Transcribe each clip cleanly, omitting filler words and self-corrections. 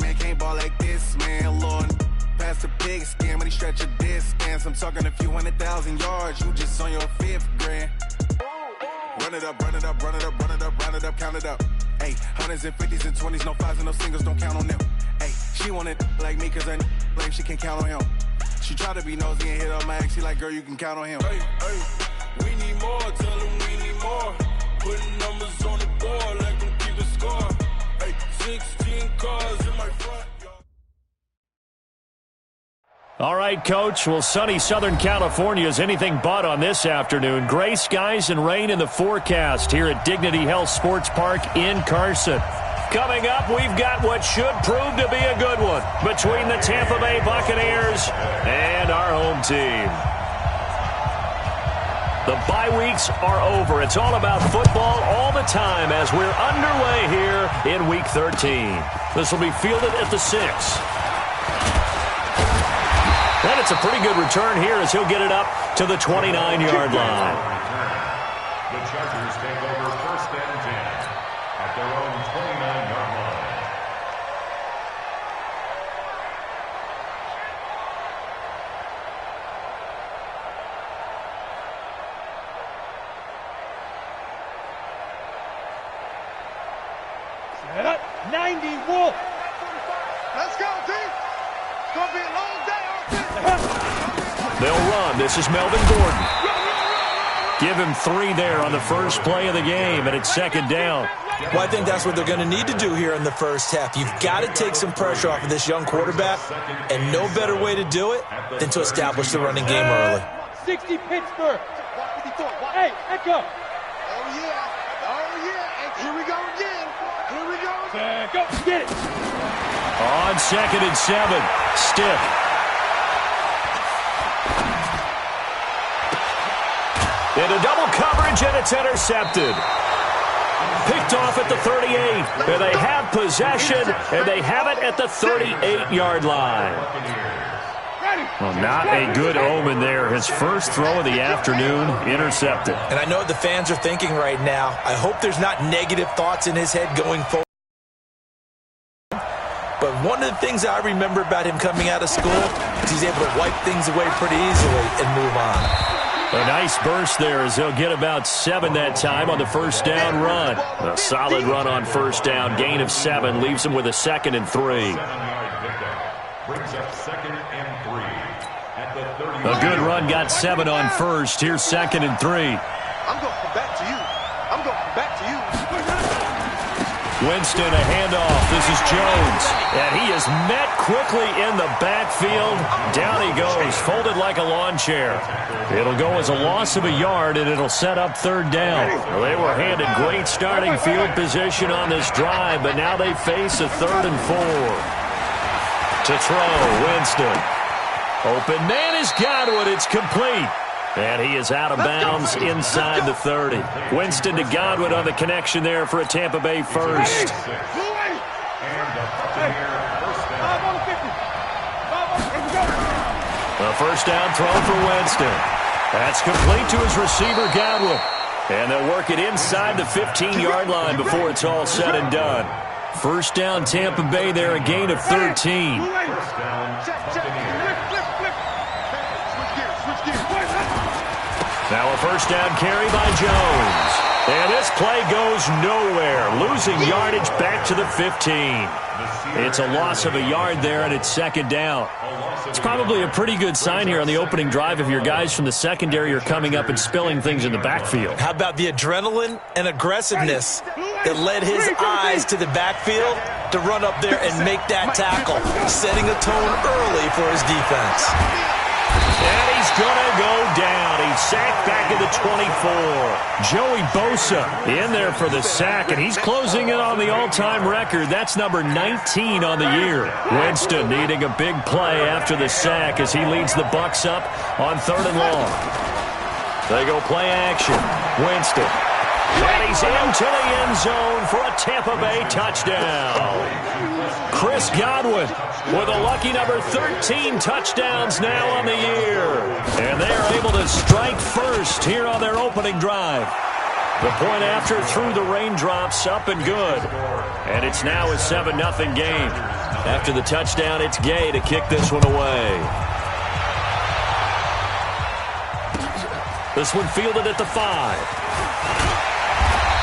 Man, can't ball like this, man, Lord. Pass the pig skin, but he stretch a distance. I'm talking a few 100,000 yards, you just on your 5th grand. Run it up, run it up, run it up, run it up, run it up, count it up. Hey, hundreds and 50s and 20s, no 5s and no singles, don't count on them. Hey, she want it like me, cause I blame she can't count on him. She try to be nosy and hit up my ex, she like, girl, you can count on him. Hey, hey, we need more, tell them we need more. Putting numbers on the board, like them keep a score. Hey, 16 cars in my front. All right, Coach. Well, sunny Southern California is anything but on this afternoon. Gray skies and rain in the forecast here at Dignity Health Sports Park in Carson. Coming up, we've got what should prove to be a good one between the Tampa Bay Buccaneers and our home team. The bye weeks are over. It's all about football all the time as we're underway here in Week 13. This will be fielded at the 6. And it's a pretty good return here as he'll get it up to the 29-yard line. The Chargers take over 1st and 10 at their own 29-yard line. Set up, 90, Wolf. Let's go, team. It's going to be a long day. They'll run. This is Melvin Gordon. Give him 3 there on the first play of the game, and it's 2nd down. Well, I think that's what they're going to need to do here in the first half. You've got to take some pressure off of this young quarterback, and no better way to do it than to establish the running game early. 60 Pittsburgh. Hey, Echo. Oh, yeah. Oh, yeah. Here we go again. Here we go. Go. Get it. On 2nd and 7. Stiff. Into double coverage, and it's intercepted. Picked off at the 38. And they have possession, and they have it at the 38-yard line. Well, not a good omen there. His first throw of the afternoon, intercepted. And I know what the fans are thinking right now. I hope there's not negative thoughts in his head going forward. But one of the things I remember about him coming out of school is he's able to wipe things away pretty easily and move on. A nice burst there as he'll get about 7 that time on the first down run. A solid run on first down. Gain of 7 leaves him with a 2nd and 3. A good run got 7 on first. Here's 2nd and 3. I'm going to come back to you. I'm going to come back to you. Winston, a handoff. This is Jones. And he is met quickly in the backfield. Down he goes, folded like a lawn chair. It'll go as a loss of a yard, and it'll set up 3rd down. Well, they were handed great starting field position on this drive, but now they face a 3rd and 4. To throw, Winston. Open man is Godwin. It's complete. And he is out of bounds inside the 30. Winston to Godwin on the connection there for a Tampa Bay first. A first down throw for Winston. That's complete to his receiver, Godwin. And they'll work it inside the 15-yard line before it's all said and done. First down, Tampa Bay there, a gain of 13. Now a first down carry by Jones. And this play goes nowhere. Losing yardage back to the 15. It's a loss of a yard there, and it's 2nd down. It's probably a pretty good sign here on the opening drive if your guys from the secondary are coming up and spilling things in the backfield. How about the adrenaline and aggressiveness that led his eyes to the backfield to run up there and make that tackle, setting a tone early for his defense. And he's going to go down. He's sacked back at the 24. Joey Bosa in there for the sack, and he's closing in on the all-time record. That's number 19 on the year. Winston needing a big play after the sack as he leads the Bucs up on 3rd and long. They go play action. Winston. And he's into the end zone for a Tampa Bay touchdown. Chris Godwin with a lucky number 13 touchdowns now on the year. And they are able to strike first here on their opening drive. The point after through the raindrops, up and good. And it's now a 7-0 game. After the touchdown, it's Gay to kick this one away. This one fielded at the 5.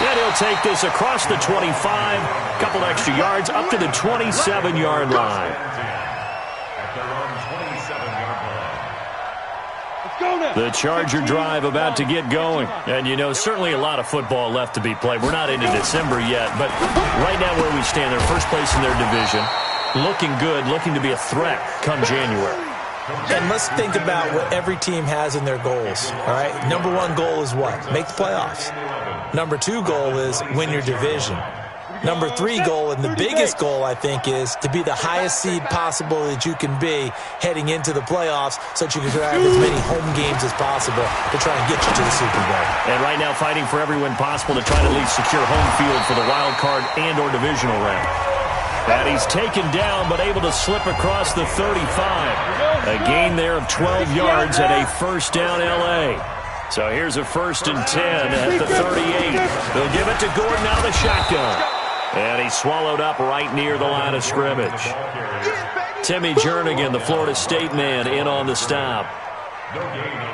And he'll take this across the 25. Couple extra yards up to the 27-yard line. The Charger drive about to get going. And, you know, certainly a lot of football left to be played. We're not into December yet, but right now where we stand, they're first place in their division. Looking good, looking to be a threat come January. And let's think about what every team has in their goals, all right? Number 1 goal is what? Make the playoffs. Number 2 goal is win your division. Number 3 goal, and the biggest goal, I think, is to be the highest seed possible that you can be heading into the playoffs so that you can have as many home games as possible to try and get you to the Super Bowl. And right now fighting for every win possible to try to at least secure home field for the wild card and or divisional round. And he's taken down but able to slip across the 35. A gain there of 12 yards and a first down L.A. So here's a 1st and 10 at the 38. They'll give it to Gordon out of the shotgun. And he's swallowed up right near the line of scrimmage. Timmy Jernigan, the Florida State man, in on the stop.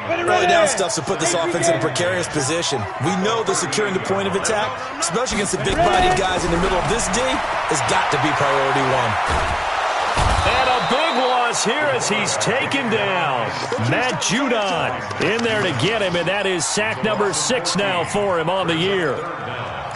Early down stuff to put this offense in a precarious position. We know that securing the point of attack, especially against the big-bodied guys in the middle of this D, has got to be priority 1. And a big loss here as he's taken down. Matt Judon in there to get him, and that is sack number 6 now for him on the year.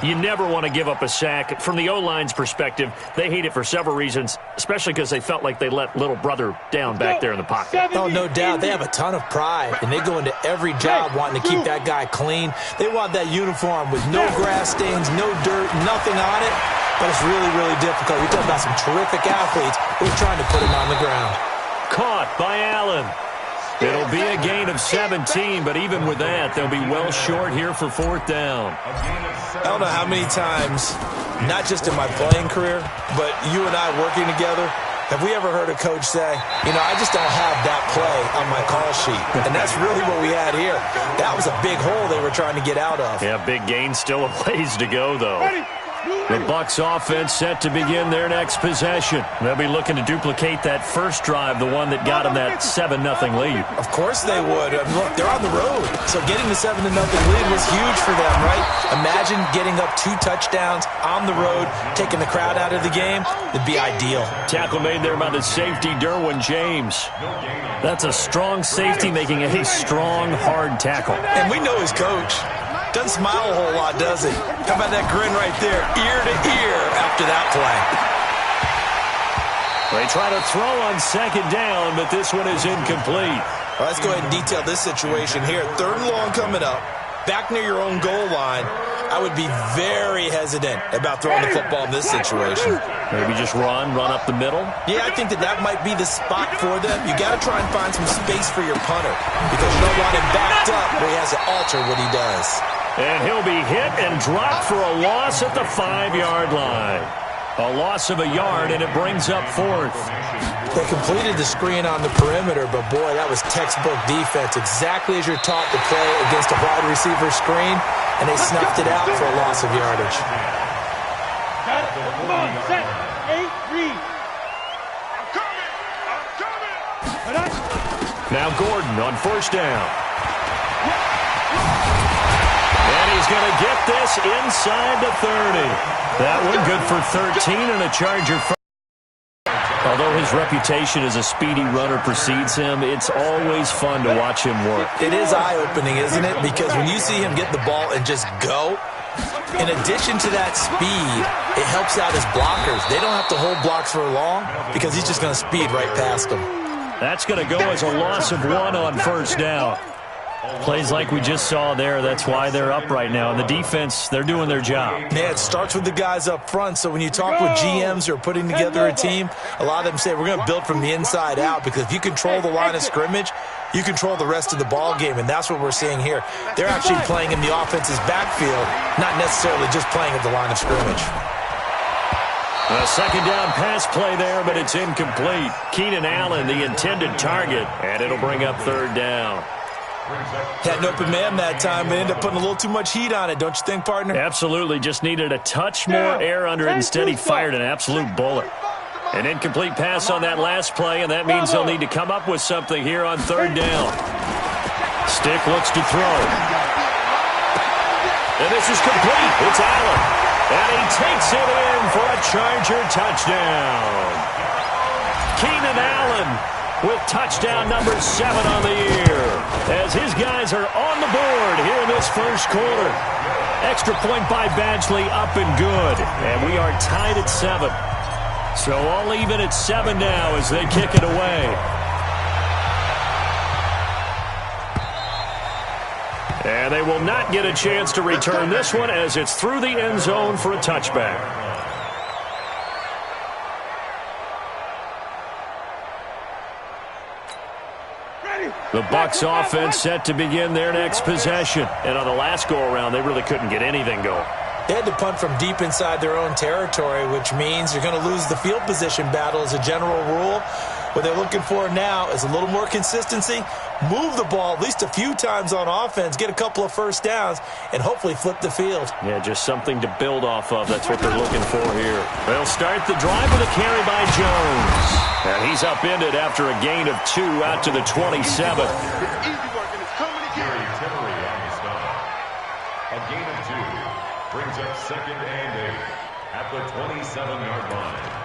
You never want to give up a sack. From the O-line's perspective, they hate it for several reasons, especially because they felt like they let little brother down back there in the pocket. Oh, no doubt. They have a ton of pride, and they go into every job wanting to keep that guy clean. They want that uniform with no grass stains, no dirt, nothing on it. But it's really, really difficult. We're talking about some terrific athletes who are trying to put him on the ground. Caught by Allen. It'll be a gain of 17, but even with that, they'll be well short here for 4th down. I don't know how many times, not just in my playing career, but you and I working together, have we ever heard a coach say, you know, I just don't have that play on my call sheet. And that's really what we had here. That was a big hole they were trying to get out of. Yeah, big gain, still a ways to go, though. The Bucs offense set to begin their next possession. They'll be looking to duplicate that first drive, the one that got them that 7-0 lead. Of course they would. I mean, look, they're on the road. So getting the 7-0 lead was huge for them, right? Imagine getting up 2 touchdowns on the road, taking the crowd out of the game. It'd be ideal. Tackle made there by the safety, Derwin James. That's a strong safety making a strong, hard tackle. And we know his coach. Doesn't smile a whole lot, does he? How about that grin right there, ear to ear after that play? They try to throw on 2nd down, but this one is incomplete. Well, let's go ahead and detail this situation here. 3rd and long coming up, back near your own goal line. I would be very hesitant about throwing the football in this situation. Maybe just run up the middle? Yeah, I think that might be the spot for them. You got to try and find some space for your punter because you don't want him backed up where he has to alter what he does. And he'll be hit and dropped for a loss at the 5-yard line. A loss of a yard, and it brings up 4th. They completed the screen on the perimeter, but boy, that was textbook defense. Exactly as you're taught to play against a wide receiver screen, and they snuffed it out for a loss of yardage. Got it. Come on, set. 8, read. I'm coming. Now Gordon on 1st down. And he's going to get this inside the 30. That one good for 13 and a Charger. Although his reputation as a speedy runner precedes him, it's always fun to watch him work. It is eye-opening, isn't it? Because when you see him get the ball and just go, in addition to that speed, it helps out his blockers. They don't have to hold blocks for long because he's just going to speed right past them. That's going to go as a loss of 1 on 1st down. Plays like we just saw there, that's why they're up right now. And the defense, they're doing their job. Yeah, it starts with the guys up front. So when you talk with GMs who are putting together a team, a lot of them say we're going to build from the inside out because if you control the line of scrimmage, you control the rest of the ball game, and that's what we're seeing here. They're actually playing in the offense's backfield, not necessarily just playing at the line of scrimmage. A 2nd down pass play there, but it's incomplete. Keenan Allen, the intended target, and it'll bring up 3rd down. Had an open man that time, but ended up putting a little too much heat on it, don't you think, partner? Absolutely. Just needed a touch more air under it. Instead, he fired an absolute bullet. An incomplete pass on that last play, and that means they'll need to come up with something here on third down. Stick looks to throw. And this is complete. It's Allen. And he takes it in for a Charger touchdown. Keenan Allen with touchdown number 7 on the year, as his guys are on the board here in this first quarter. Extra point by Badgley, up and good. And we are tied at 7. So all even at 7 now as they kick it away. And they will not get a chance to return this one as it's through the end zone for a touchback. The Bucs offense set to begin their next possession. And on the last go-around, they really couldn't get anything going. They had to punt from deep inside their own territory, which means you're going to lose the field position battle as a general rule. What they're looking for now is a little more consistency, move the ball at least a few times on offense, get a couple of first downs, and hopefully flip the field. Yeah, just something to build off of. That's what they're looking for here. They'll start the drive with a carry by Jones. And he's upended after a gain of 2 out to the 27. Gary Tillery on the stop. A gain of 2 brings up 2nd and 8 at the 27-yard line.